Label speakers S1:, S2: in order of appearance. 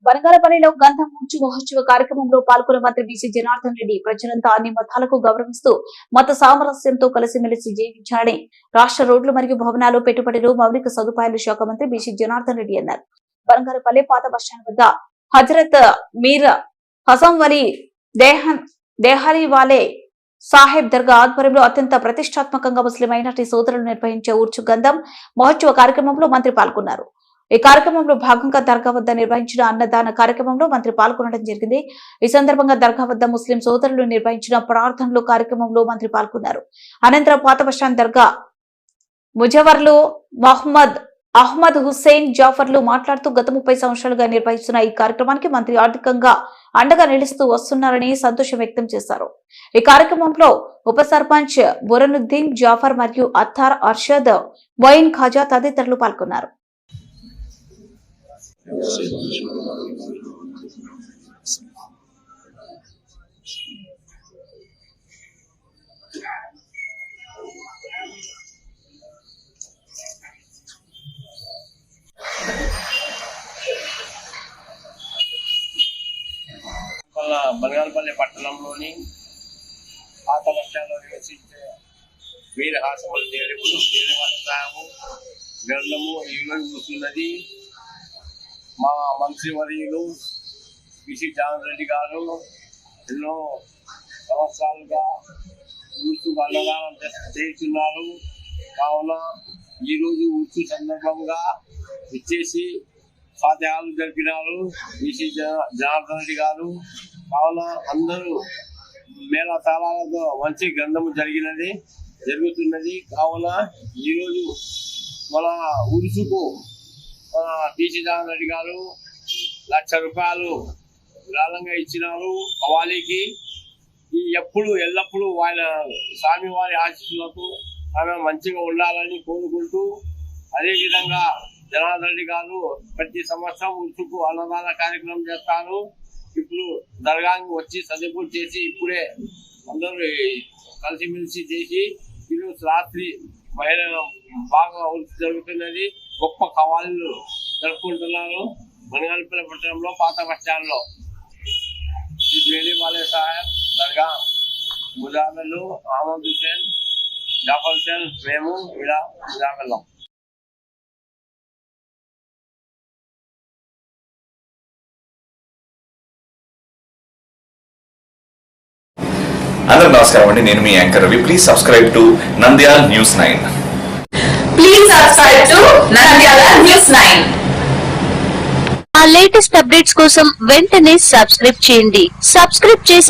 S1: బనగానపల్లిలో గంధం మూర్చి మహోత్సవ కార్యక్రమంలో పాల్గొన్న మంత్రి బీసీ జనార్దన్ రెడ్డి ప్రజలంతా అన్ని మతాలకు గౌరవిస్తూ మత సామరస్యంతో కలిసిమెలిసి జీవించాలని రాష్ట్ర రోడ్లు మరియు భవనాలు పెట్టుబడులు మౌలిక సదుపాయాల శాఖ మంత్రి బీసీ జనార్దన్ రెడ్డి అన్నారు. బనగానపల్లి పాత బస్టాండ్ వద్ద హజరత్ మీర్ హసం వలీ దేహరీవాలే సాహెబ్ దర్గా ఆధ్వర్యంలో అత్యంత ప్రతిష్టాత్మకంగా ముస్లిం మైనార్టీ సోదరులు నిర్వహించే ఊర్చు గంధం మహోత్సవ కార్యక్రమంలో మంత్రి పాల్గొన్నారు. ఈ కార్యక్రమంలో భాగంగా దర్గా వద్ద నిర్వహించిన అన్నదాన కార్యక్రమంలో మంత్రి పాల్గొనడం జరిగింది. ఈ సందర్భంగా దర్గా వద్ద ముస్లిం సోదరులు నిర్వహించిన ప్రార్థనలు కార్యక్రమంలో మంత్రి పాల్గొన్నారు. అనంతరం పాత బస్టాండ్ దర్గా ముజవర్లు మహమ్మద్ అహ్మద్ హుస్సేన్ జాఫర్లు మాట్లాడుతూ గత 30 సంవత్సరాలుగా నిర్వహిస్తున్న ఈ కార్యక్రమానికి మంత్రి ఆర్థికంగా అండగా నిలుస్తూ వస్తున్నారని సంతోషం వ్యక్తం చేశారు. ఈ కార్యక్రమంలో ఉప సర్పంచ్ బురనుద్దీన్ జాఫర్ మరియు అత్తార్ అర్షద్ మొయిన్ ఖాజా తదితరులు పాల్గొన్నారు.
S2: బనగానపల్లి పట్టణంలోని పాత బస్టాండ్లో నివసించే వీర హాసముల దేవుడు దేనివాల సాహబు గ్రంథము ఈరోజు కూర్చున్నది. మా మంత్రివర్యులు బీసీ జనార్దన్ రెడ్డి గారు ఎన్నో సంవత్సరాలుగా ఊర్చు అన్నదానం చేస్తున్నారు. కావున ఈరోజు ఊర్చు సందర్భంగా ఇచ్చేసి ఫాతిహాలు జరిపినారు బీసీ జనార్దన్ రెడ్డి గారు. కావున అందరూ మేళ తాళాలతో మంచి గ్రంథము జరుగుతున్నది. కావున ఈరోజు మన ఉరుసుకు మన బీసీ జనార్దన్ రెడ్డి గారు ₹1,00,000 విరాళంగా ఇచ్చినారు. కవాలీకి ఎల్లప్పుడూ ఆయన స్వామివారి ఆశీస్సులకు ఆమె మంచిగా ఉండాలని కోరుకుంటూ, అదేవిధంగా జనార్దన్ రెడ్డి గారు ప్రతి సంవత్సరం ఉరుసుకు అన్నదాన కార్యక్రమం చేస్తారు. ఇప్పుడు దర్గాకి వచ్చి సదింపులు చేసి ఇప్పుడే అందరూ కలిసిమెలిసి చేసి ఈరోజు రాత్రి బాగా జరుగుతున్నది. గొప్ప కవాళ్ళు జరుపుకుంటున్నారు. బనగానపల్లి పట్టణంలో పాత బస్టాండ్ లో వాలే సాహెబ్ దర్గా ముజామిర్లు అహ్మద్ హుస్సేన్ జాఫర్ హుస్సేన్ మేము ఇలా ముజామిర్లం.
S3: అందరూ నమస్కారం అండి. నేను మీ anchor Ravi. Please subscribe to Nandyal news 9.
S4: Please subscribe to Nandyal news 9.
S5: ఆ లేటెస్ట్ అప్డేట్స్ కోసం వెంటనే సబ్స్క్రైబ్ చేయండి. సబ్స్క్రైబ్ చేసి